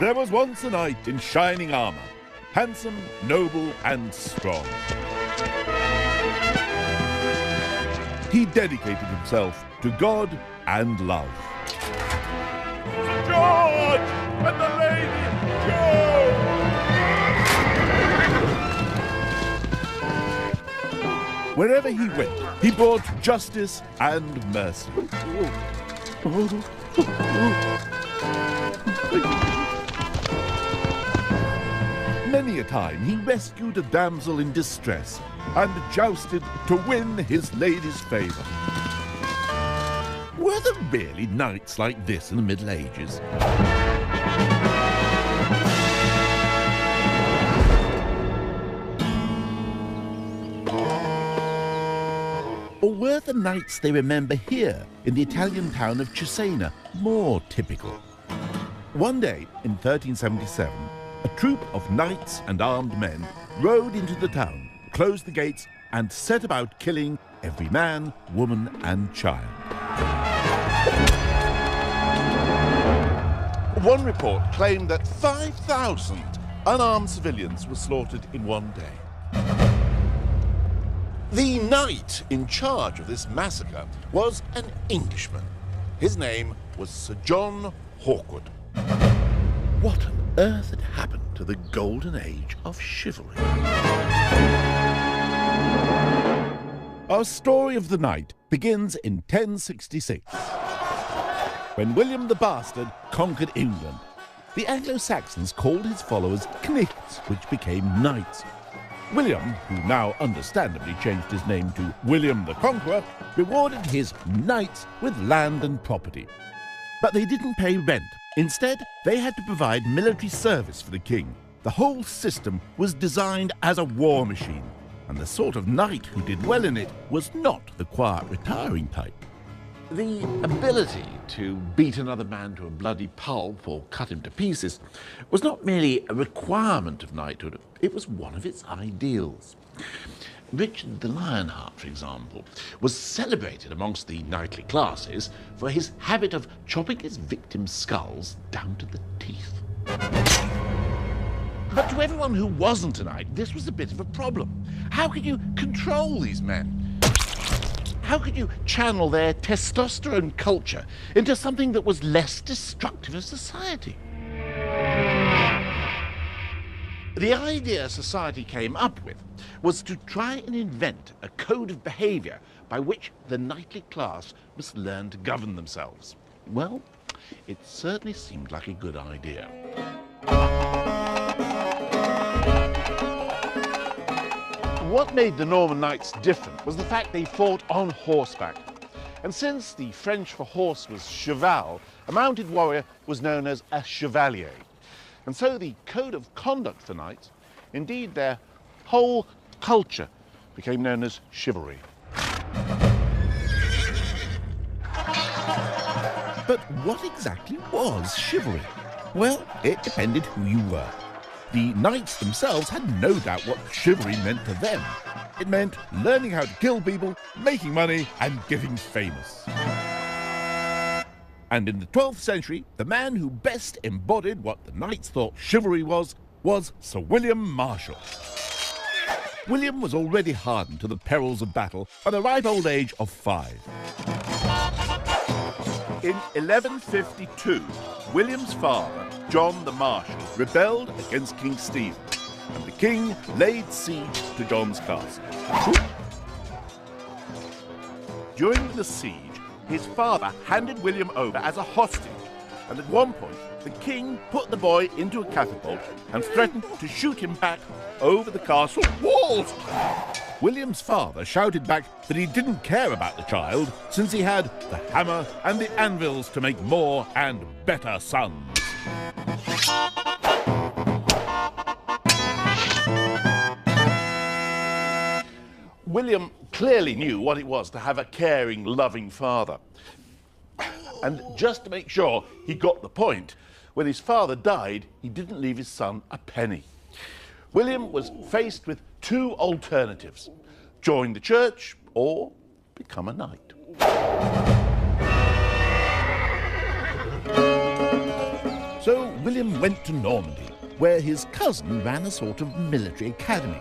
There was once a knight in shining armour, handsome, noble, and strong. He dedicated himself to God and love. George and the Lady Joan! Wherever he went, he brought justice and mercy. Many a time he rescued a damsel in distress and jousted to win his lady's favour. Were there really knights like this in the Middle Ages? Or were the knights they remember here in the Italian town of Cesena more typical? One day in 1377, a troop of knights and armed men rode into the town, closed the gates, and set about killing every man, woman, and child. One report claimed that 5,000 unarmed civilians were slaughtered in one day. The knight in charge of this massacre was an Englishman. His name was Sir John Hawkwood. What on earth had happened to the golden age of chivalry? Our story of the knight begins in 1066, when William the Bastard conquered England. The Anglo-Saxons called his followers knights, which became knights. William, who now understandably changed his name to William the Conqueror, rewarded his knights with land and property. But they didn't pay rent. Instead, they had to provide military service for the king. The whole system was designed as a war machine, and the sort of knight who did well in it was not the quiet, retiring type. The ability to beat another man to a bloody pulp or cut him to pieces was not merely a requirement of knighthood, it was one of its ideals. Richard the Lionheart, for example, was celebrated amongst the knightly classes for his habit of chopping his victims' skulls down to the teeth. But to everyone who wasn't a knight, this was a bit of a problem. How could you control these men? How could you channel their testosterone culture into something that was less destructive of society? The idea society came up with was to try and invent a code of behaviour by which the knightly class must learn to govern themselves. Well, it certainly seemed like a good idea. What made the Norman knights different was the fact they fought on horseback. And since the French for horse was cheval, a mounted warrior was known as a chevalier. And so the code of conduct for knights, indeed their whole culture, became known as chivalry. But what exactly was chivalry? Well, it depended who you were. The knights themselves had no doubt what chivalry meant to them. It meant learning how to kill people, making money, and getting famous. And in the 12th century, the man who best embodied what the knights thought chivalry was Sir William Marshal. William was already hardened to the perils of battle at the ripe old age of 5. In 1152, William's father, John the Marshal, rebelled against King Stephen, and the king laid siege to John's castle. During the siege, his father handed William over as a hostage, and at one point, the king put the boy into a catapult and threatened to shoot him back over the castle walls. William's father shouted back that he didn't care about the child, since he had the hammer and the anvils to make more and better sons. William clearly knew what it was to have a caring, loving father. And just to make sure he got the point, when his father died, he didn't leave his son a penny. William was faced with two alternatives: join the church or become a knight. So William went to Normandy, where his cousin ran a sort of military academy.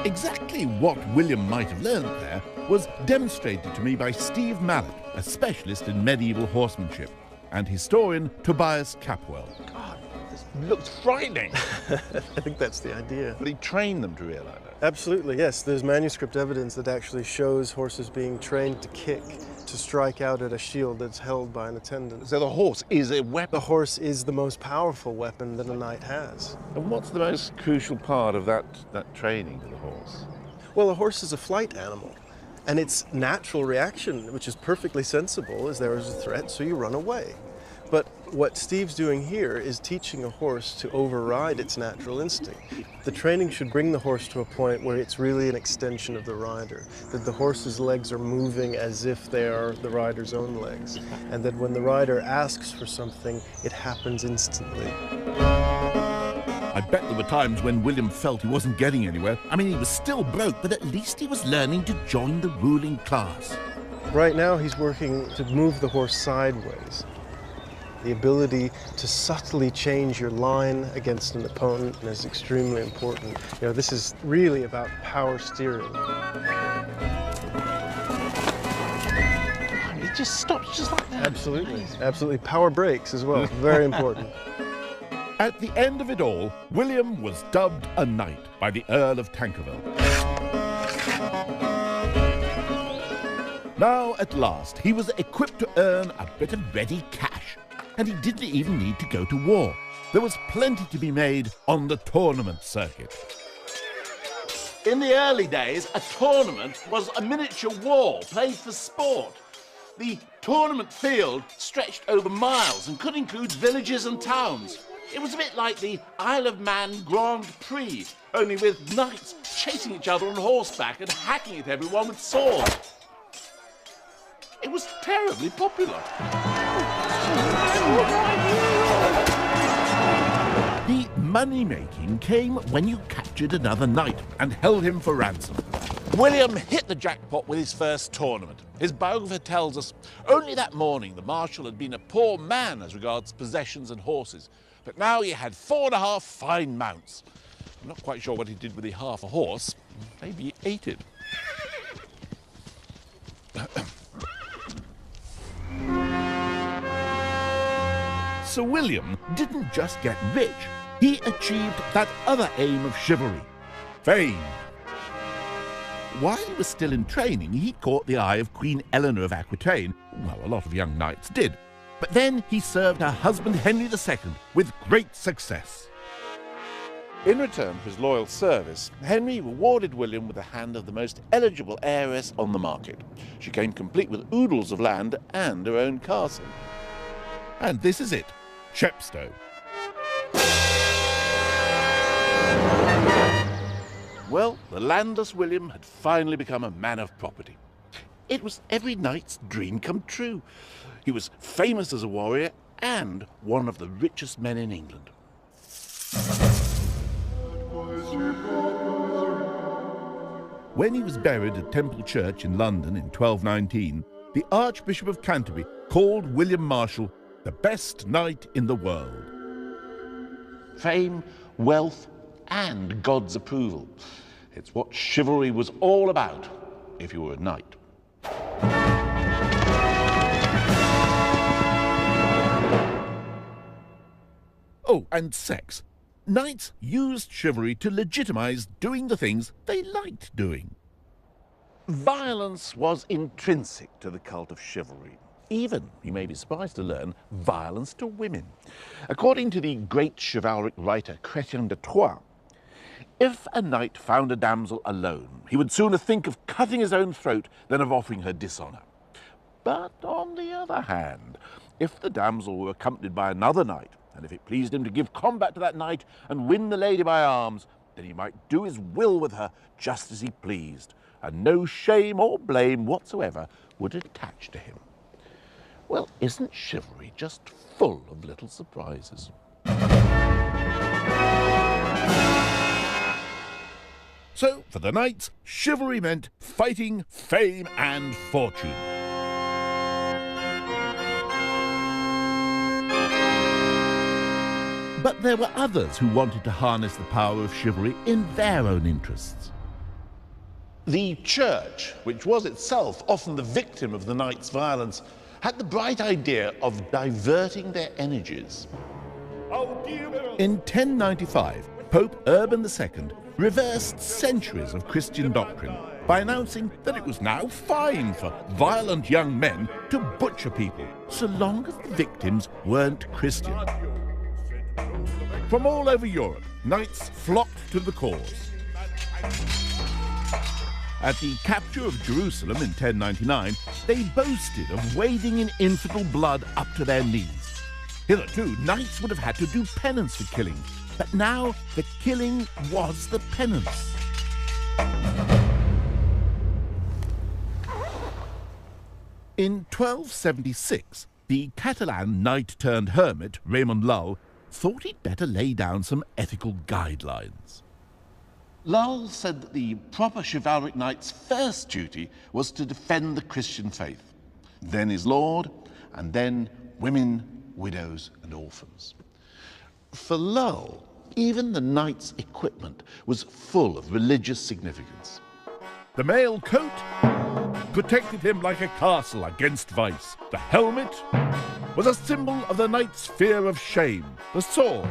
Exactly what William might have learned there was demonstrated to me by Steve Mallet, a specialist in medieval horsemanship, and historian Tobias Capwell. God, this looks frightening. I think that's the idea. But he trained them to realise that. Absolutely, yes. There's manuscript evidence that actually shows horses being trained to kick, to strike out at a shield that's held by an attendant. So the horse is a weapon. The horse is the most powerful weapon that a knight has. And what's the most crucial part of that training to the horse? Well, a horse is a flight animal, and its natural reaction, which is perfectly sensible, is there is a threat, so you run away. But what Steve's doing here is teaching a horse to override its natural instinct. The training should bring the horse to a point where it's really an extension of the rider, that the horse's legs are moving as if they are the rider's own legs, and that when the rider asks for something, it happens instantly. I bet there were times when William felt he wasn't getting anywhere. I mean, he was still broke, but at least he was learning to join the ruling class. Right now, he's working to move the horse sideways. The ability to subtly change your line against an opponent is extremely important. You know, this is really about power steering. It just stops just like that. Absolutely. Absolutely. Power brakes as well. Very important. At the end of it all, William was dubbed a knight by the Earl of Tankerville. Now, at last, he was equipped to earn a bit of ready cash. And he didn't even need to go to war. There was plenty to be made on the tournament circuit. In the early days, a tournament was a miniature war played for sport. The tournament field stretched over miles and could include villages and towns. It was a bit like the Isle of Man Grand Prix, only with knights chasing each other on horseback and hacking at everyone with swords. It was terribly popular. The money-making came when you captured another knight and held him for ransom. William hit the jackpot with his first tournament. His biographer tells us only that morning the Marshal had been a poor man as regards possessions and horses, but now he had 4.5 fine mounts. I'm not quite sure what he did with the half a horse. Maybe he ate it. Sir William didn't just get rich, he achieved that other aim of chivalry, fame. While he was still in training, he caught the eye of Queen Eleanor of Aquitaine. Well, a lot of young knights did. But then he served her husband Henry II with great success. In return for his loyal service, Henry rewarded William with the hand of the most eligible heiress on the market. She came complete with oodles of land and her own castle. And this is it, Chepstow. Well, the landless William had finally become a man of property. It was every knight's dream come true. He was famous as a warrior and one of the richest men in England. When he was buried at Temple Church in London in 1219, the Archbishop of Canterbury called William Marshal the best knight in the world. Fame, wealth, and God's approval. It's what chivalry was all about if you were a knight. Oh, and sex. Knights used chivalry to legitimize doing the things they liked doing. Violence was intrinsic to the cult of chivalry. Even, you may be surprised to learn, violence to women. According to the great chivalric writer Chrétien de Troyes, if a knight found a damsel alone, he would sooner think of cutting his own throat than of offering her dishonour. But on the other hand, if the damsel were accompanied by another knight, and if it pleased him to give combat to that knight and win the lady by arms, then he might do his will with her just as he pleased, and no shame or blame whatsoever would attach to him. Well, isn't chivalry just full of little surprises? So, for the knights, chivalry meant fighting, fame, and fortune. But there were others who wanted to harness the power of chivalry in their own interests. The church, which was itself often the victim of the knights' violence, had the bright idea of diverting their energies. In 1095, Pope Urban II reversed centuries of Christian doctrine by announcing that it was now fine for violent young men to butcher people, so long as the victims weren't Christian. From all over Europe, knights flocked to the cause. At the capture of Jerusalem in 1099, they boasted of wading in infidel blood up to their knees. Hitherto, knights would have had to do penance for killing, but now the killing was the penance. In 1276, the Catalan knight-turned-hermit Raymond Lull thought he'd better lay down some ethical guidelines. Lull said that the proper chivalric knight's first duty was to defend the Christian faith, then his lord, and then women, widows, and orphans. For Lull, even the knight's equipment was full of religious significance. The mail coat protected him like a castle against vice. The helmet was a symbol of the knight's fear of shame. The sword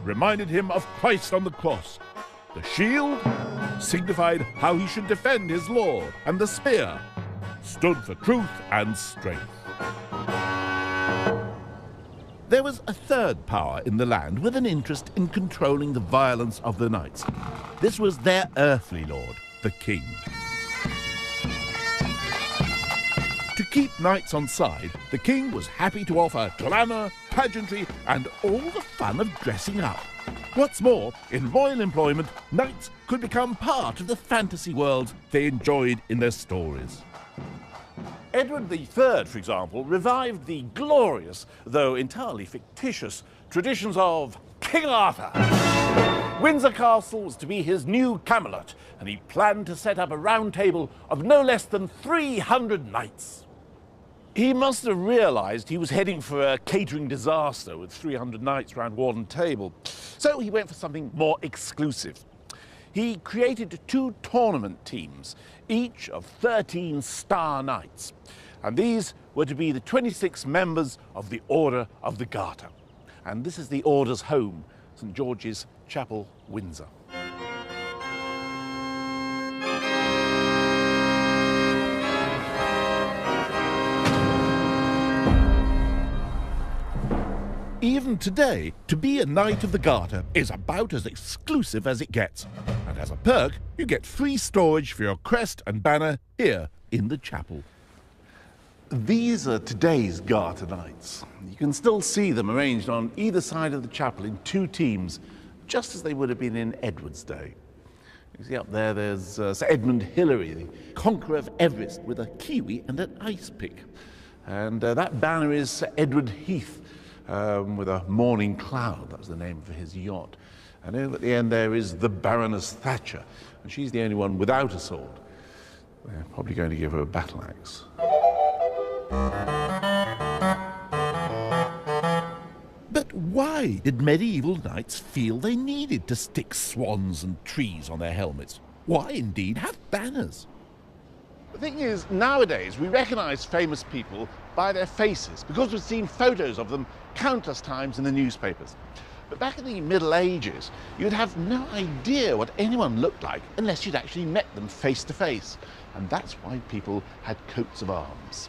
reminded him of Christ on the cross. The shield signified how he should defend his lord, and the spear stood for truth and strength. There was a third power in the land with an interest in controlling the violence of the knights. This was their earthly lord, the king. To keep knights on side, the king was happy to offer glamour, pageantry, and all the fun of dressing up. What's more, in royal employment, knights could become part of the fantasy worlds they enjoyed in their stories. Edward III, for example, revived the glorious, though entirely fictitious, traditions of King Arthur. Windsor Castle was to be his new Camelot, and he planned to set up a round table of no less than 300 knights. He must have realised he was heading for a catering disaster with 300 knights round one table, so he went for something more exclusive. He created 2 tournament teams, each of 13 star knights, and these were to be the 26 members of the Order of the Garter. And this is the Order's home, St George's Chapel, Windsor. Even today, to be a Knight of the Garter is about as exclusive as it gets. And as a perk, you get free storage for your crest and banner here in the chapel. These are today's Garter Knights. You can still see them arranged on either side of the chapel in 2 teams, just as they would have been in Edward's day. You see up there, there's Sir Edmund Hillary, the conqueror of Everest, with a kiwi and an ice pick. And that banner is Sir Edward Heath, with a morning cloud. That was the name for his yacht. And over at the end there is the Baroness Thatcher, and she's the only one without a sword. They're probably going to give her a battle axe. But why did medieval knights feel they needed to stick swans and trees on their helmets? Why indeed have banners? The thing is, nowadays we recognise famous people by their faces because we've seen photos of them countless times in the newspapers. But back in the Middle Ages, you'd have no idea what anyone looked like unless you'd actually met them face to face. And that's why people had coats of arms.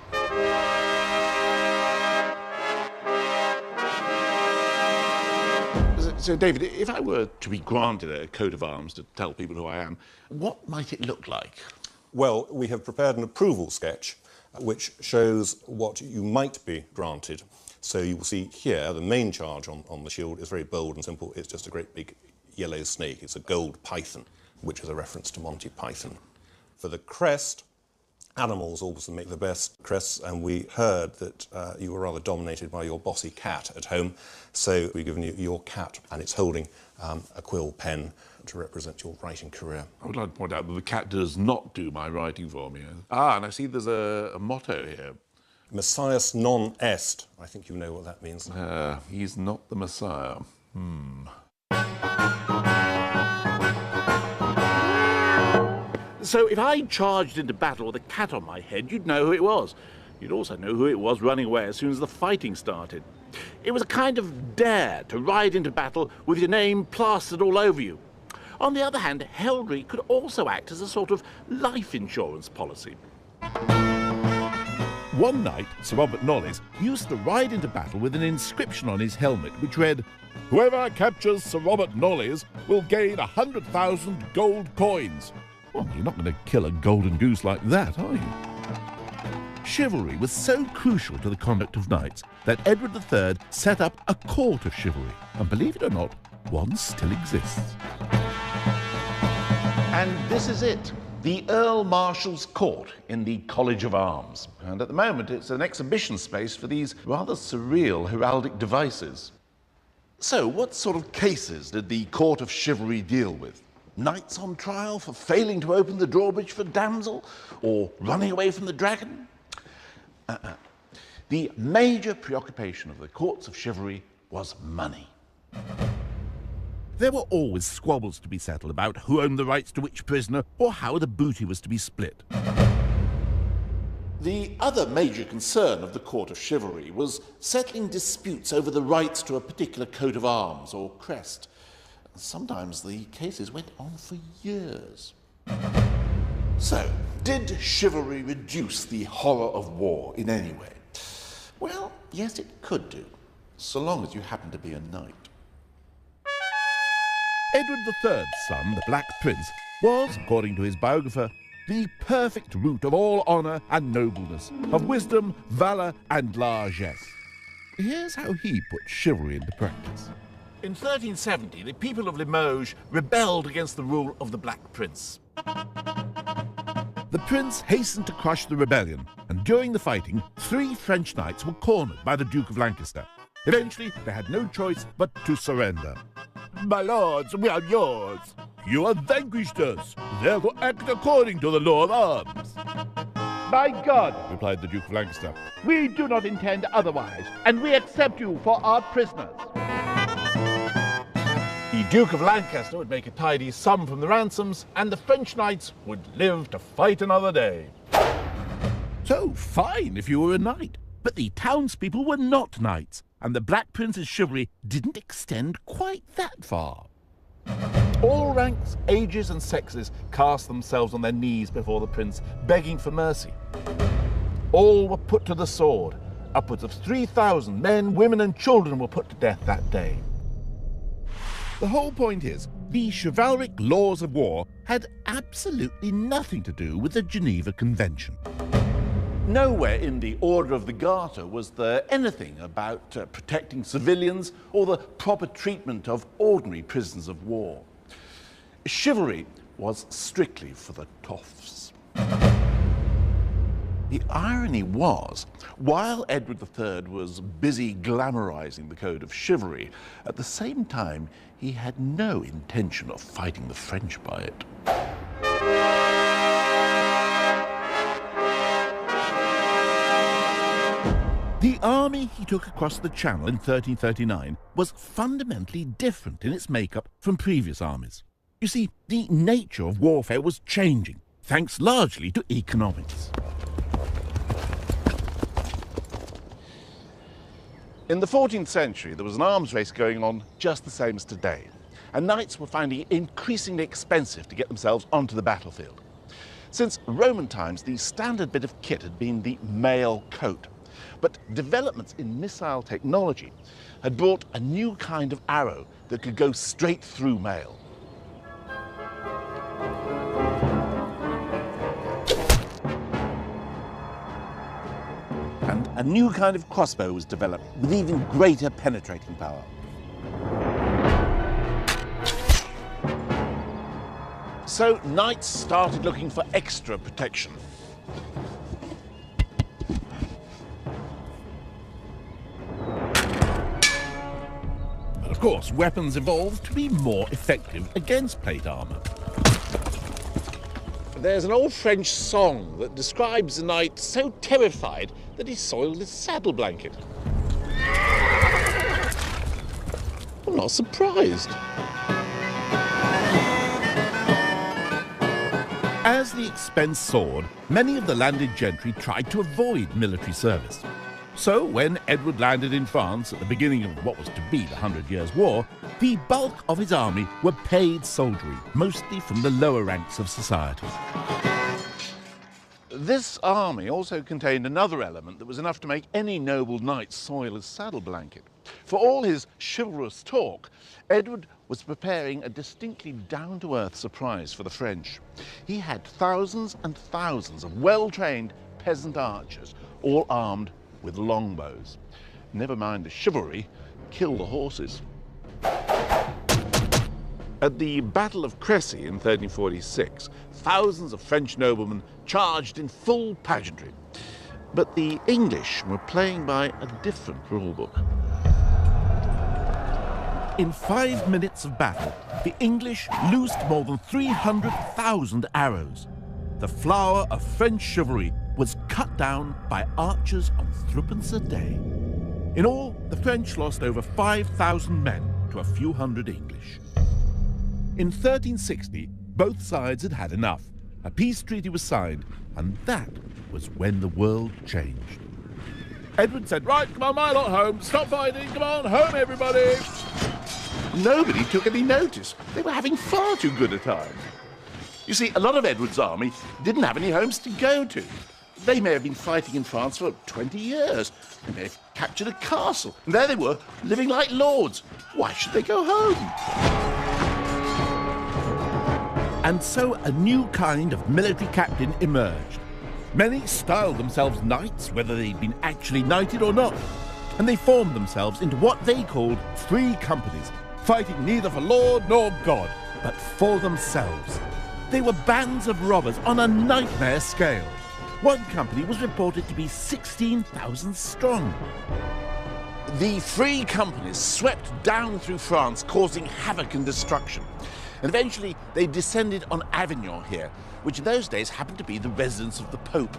So, David, if I were to be granted a coat of arms to tell people who I am, what might it look like? Well, we have prepared an approval sketch which shows what you might be granted. So you will see here the main charge on the shield is very bold and simple. It's just a great big yellow snake. It's a gold python, which is a reference to Monty Python. For the crest, animals also make the best crests, and we heard that you were rather dominated by your bossy cat at home. So we've given you your cat, and it's holding a quill pen to represent your writing career. I would like to point out that the cat does not do my writing for me. Ah, and I see there's a motto here. Messias non est. I think you know what that means. He's not the Messiah. So if I charged into battle with a cat on my head, you'd know who it was. You'd also know who it was running away as soon as the fighting started. It was a kind of dare to ride into battle with your name plastered all over you. On the other hand, heraldry could also act as a sort of life insurance policy. One night, Sir Robert Knollys used to ride into battle with an inscription on his helmet which read, "Whoever captures Sir Robert Knollys will gain 100,000 gold coins." Well, you're not going to kill a golden goose like that, are you? Chivalry was so crucial to the conduct of knights that Edward III set up a court of chivalry, and believe it or not, one still exists. And this is it, the Earl Marshal's Court in the College of Arms. And at the moment, it's an exhibition space for these rather surreal heraldic devices. So, what sort of cases did the Court of Chivalry deal with? Knights on trial for failing to open the drawbridge for damsel, or running away from the dragon? The major preoccupation of the courts of chivalry was money. There were always squabbles to be settled about who owned the rights to which prisoner or how the booty was to be split. The other major concern of the court of chivalry was settling disputes over the rights to a particular coat of arms or crest. Sometimes the cases went on for years. So, did chivalry reduce the horror of war in any way? Well, yes, it could do, so long as you happen to be a knight. Edward III's son, the Black Prince, was, according to his biographer, the perfect root of all honour and nobleness, of wisdom, valour and largesse. Here's how he put chivalry into practice. In 1370, the people of Limoges rebelled against the rule of the Black Prince. The prince hastened to crush the rebellion, and during the fighting, 3 French knights were cornered by the Duke of Lancaster. Eventually, they had no choice but to surrender. "My lords, we are yours. You have vanquished us, therefore act according to the law of arms." "By God," replied the Duke of Lancaster, we do not intend otherwise, and we accept you for our prisoners. The Duke of Lancaster would make a tidy sum from the ransoms, and the French knights would live to fight another day. So fine if you were a knight, but the townspeople were not knights, and the Black Prince's chivalry didn't extend quite that far. All ranks, ages and sexes cast themselves on their knees before the prince, begging for mercy. All were put to the sword. Upwards of 3,000 men, women and children were put to death that day. The whole point is, the chivalric laws of war had absolutely nothing to do with the Geneva Convention. Nowhere in the Order of the Garter was there anything about protecting civilians or the proper treatment of ordinary prisoners of war. Chivalry was strictly for the toffs. The irony was, while Edward III was busy glamorizing the code of chivalry, at the same time he had no intention of fighting the French by it. The army he took across the Channel in 1339 was fundamentally different in its makeup from previous armies. You see, the nature of warfare was changing, thanks largely to economics. In the 14th century, there was an arms race going on just the same as today, and knights were finding it increasingly expensive to get themselves onto the battlefield. Since Roman times, the standard bit of kit had been the mail coat, but developments in missile technology had brought a new kind of arrow that could go straight through mail. And a new kind of crossbow was developed with even greater penetrating power. So knights started looking for extra protection. But of course, weapons evolved to be more effective against plate armour. There's an old French song that describes a knight so terrified that he soiled his saddle blanket. I'm not surprised. As the expense soared, many of the landed gentry tried to avoid military service. So when Edward landed in France at the beginning of what was to be the 100 Years' War, the bulk of his army were paid soldiery, mostly from the lower ranks of society. This army also contained another element that was enough to make any noble knight soil his saddle blanket. For all his chivalrous talk, Edward was preparing a distinctly down-to-earth surprise for the French. He had thousands and thousands of well-trained peasant archers, all armed with longbows. Never mind the chivalry, kill the horses. At the Battle of Crécy in 1346, thousands of French noblemen charged in full pageantry. But the English were playing by a different rulebook. In 5 minutes of battle, the English loosed more than 300,000 arrows. The flower of French chivalry was cut down by archers on threepence a day. In all, the French lost over 5,000 men to a few hundred English. In 1360, both sides had had enough. A peace treaty was signed, and that was when the world changed. Edward said, "Right, come on, my lot home. Stop fighting. Come on, home, everybody." Nobody took any notice. They were having far too good a time. You see, a lot of Edward's army didn't have any homes to go to. They may have been fighting in France for 20 years. They may have captured a castle. And there they were, living like lords. Why should they go home? And so a new kind of military captain emerged. Many styled themselves knights, whether they'd been actually knighted or not. And they formed themselves into what they called free companies, fighting neither for Lord nor God, but for themselves. They were bands of robbers on a nightmare scale. One company was reported to be 16,000 strong. The free companies swept down through France, causing havoc and destruction. And eventually they descended on Avignon here, which in those days happened to be the residence of the Pope.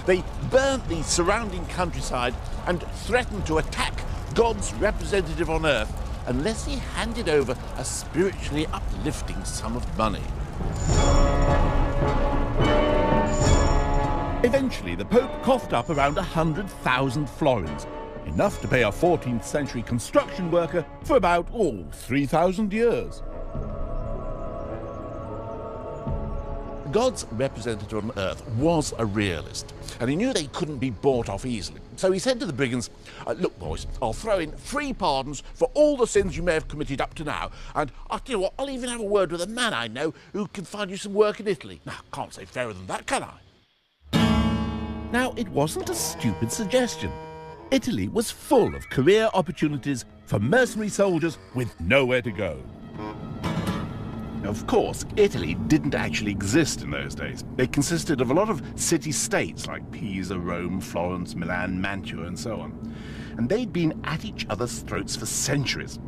They burnt the surrounding countryside and threatened to attack God's representative on earth unless he handed over a spiritually uplifting sum of money. Eventually, the Pope coughed up around 100,000 florins, enough to pay a 14th century construction worker for about, 3,000 years. God's representative on earth was a realist, and he knew they couldn't be bought off easily. So he said to the brigands, "Look, boys, I'll throw in free pardons for all the sins you may have committed up to now, and I'll tell you what, I'll even have a word with a man I know who can find you some work in Italy." Now, can't say fairer than that, can I? Now, it wasn't a stupid suggestion. Italy was full of career opportunities for mercenary soldiers with nowhere to go. Of course, Italy didn't actually exist in those days. It consisted of a lot of city-states like Pisa, Rome, Florence, Milan, Mantua, and so on. And they'd been at each other's throats for centuries.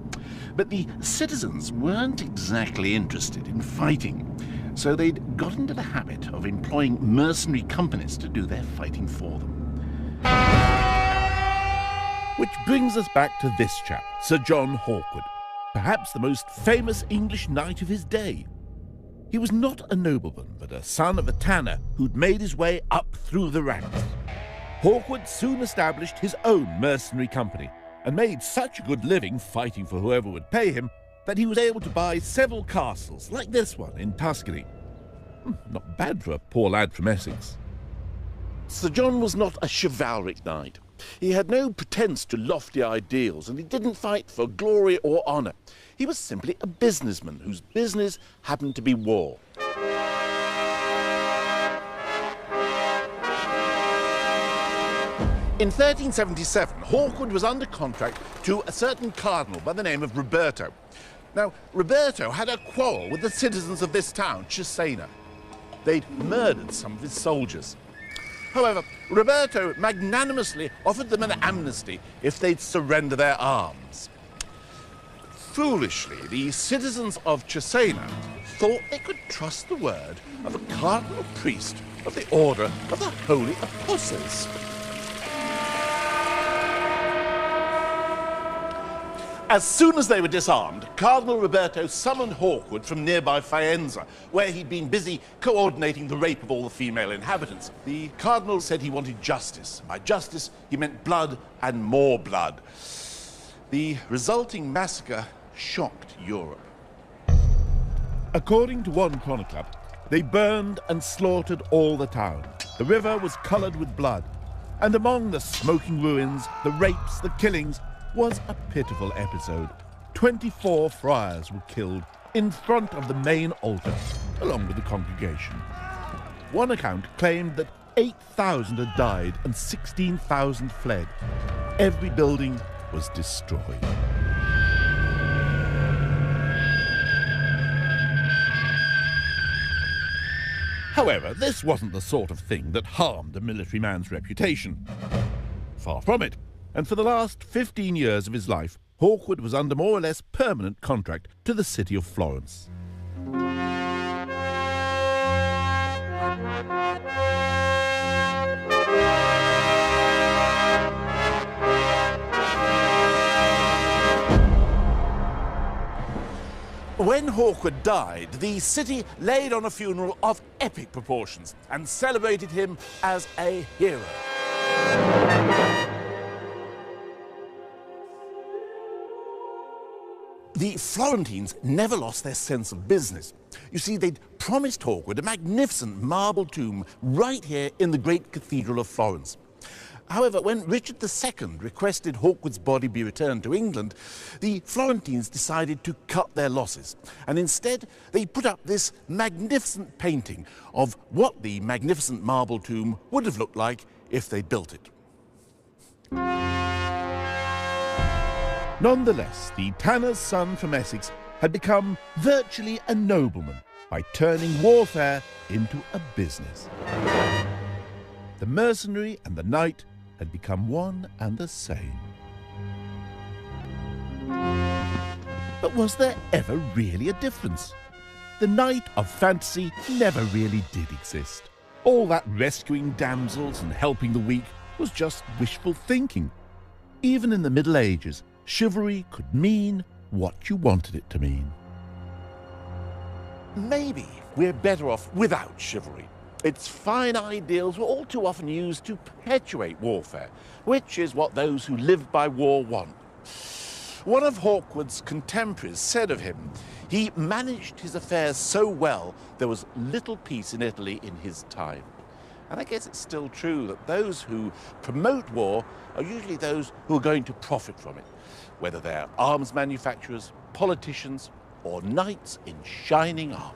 But the citizens weren't exactly interested in fighting, so they'd got into the habit of employing mercenary companies to do their fighting for them. Which brings us back to this chap, Sir John Hawkwood, perhaps the most famous English knight of his day. He was not a nobleman, but a son of a tanner who'd made his way up through the ranks. Hawkwood soon established his own mercenary company and made such a good living fighting for whoever would pay him that he was able to buy several castles, like this one in Tuscany. Not bad for a poor lad from Essex. Sir John was not a chivalric knight. He had no pretence to lofty ideals, and he didn't fight for glory or honour. He was simply a businessman whose business happened to be war. In 1377, Hawkwood was under contract to a certain cardinal by the name of Roberto. Now, Roberto had a quarrel with the citizens of this town, Cesena. They'd murdered some of his soldiers. However, Roberto magnanimously offered them an amnesty if they'd surrender their arms. Foolishly, the citizens of Cesena thought they could trust the word of a cardinal priest of the Order of the Holy Apostles. As soon as they were disarmed, Cardinal Roberto summoned Hawkwood from nearby Faenza, where he'd been busy coordinating the rape of all the female inhabitants. The Cardinal said he wanted justice. By justice, he meant blood and more blood. The resulting massacre shocked Europe. According to one chronicler, they burned and slaughtered all the town. The river was coloured with blood, and among the smoking ruins, the rapes, the killings, was a pitiful episode. 24 friars were killed in front of the main altar, along with the congregation. One account claimed that 8,000 had died and 16,000 fled. Every building was destroyed. However, this wasn't the sort of thing that harmed a military man's reputation. Far from it. And for the last 15 years of his life, Hawkwood was under more or less permanent contract to the city of Florence. When Hawkwood died, the city laid on a funeral of epic proportions and celebrated him as a hero. The Florentines never lost their sense of business. You see, they'd promised Hawkwood a magnificent marble tomb right here in the great Cathedral of Florence. However, when Richard II requested Hawkwood's body be returned to England, the Florentines decided to cut their losses, and instead they put up this magnificent painting of what the magnificent marble tomb would have looked like if they built it. Nonetheless, the tanner's son from Essex had become virtually a nobleman by turning warfare into a business. The mercenary and the knight had become one and the same. But was there ever really a difference? The knight of fantasy never really did exist. All that rescuing damsels and helping the weak was just wishful thinking. Even in the Middle Ages, chivalry could mean what you wanted it to mean. Maybe we're better off without chivalry. Its fine ideals were all too often used to perpetuate warfare, which is what those who live by war want. One of Hawkwood's contemporaries said of him, he managed his affairs so well there was little peace in Italy in his time. And I guess it's still true that those who promote war are usually those who are going to profit from it, whether they're arms manufacturers, politicians, or knights in shining armor.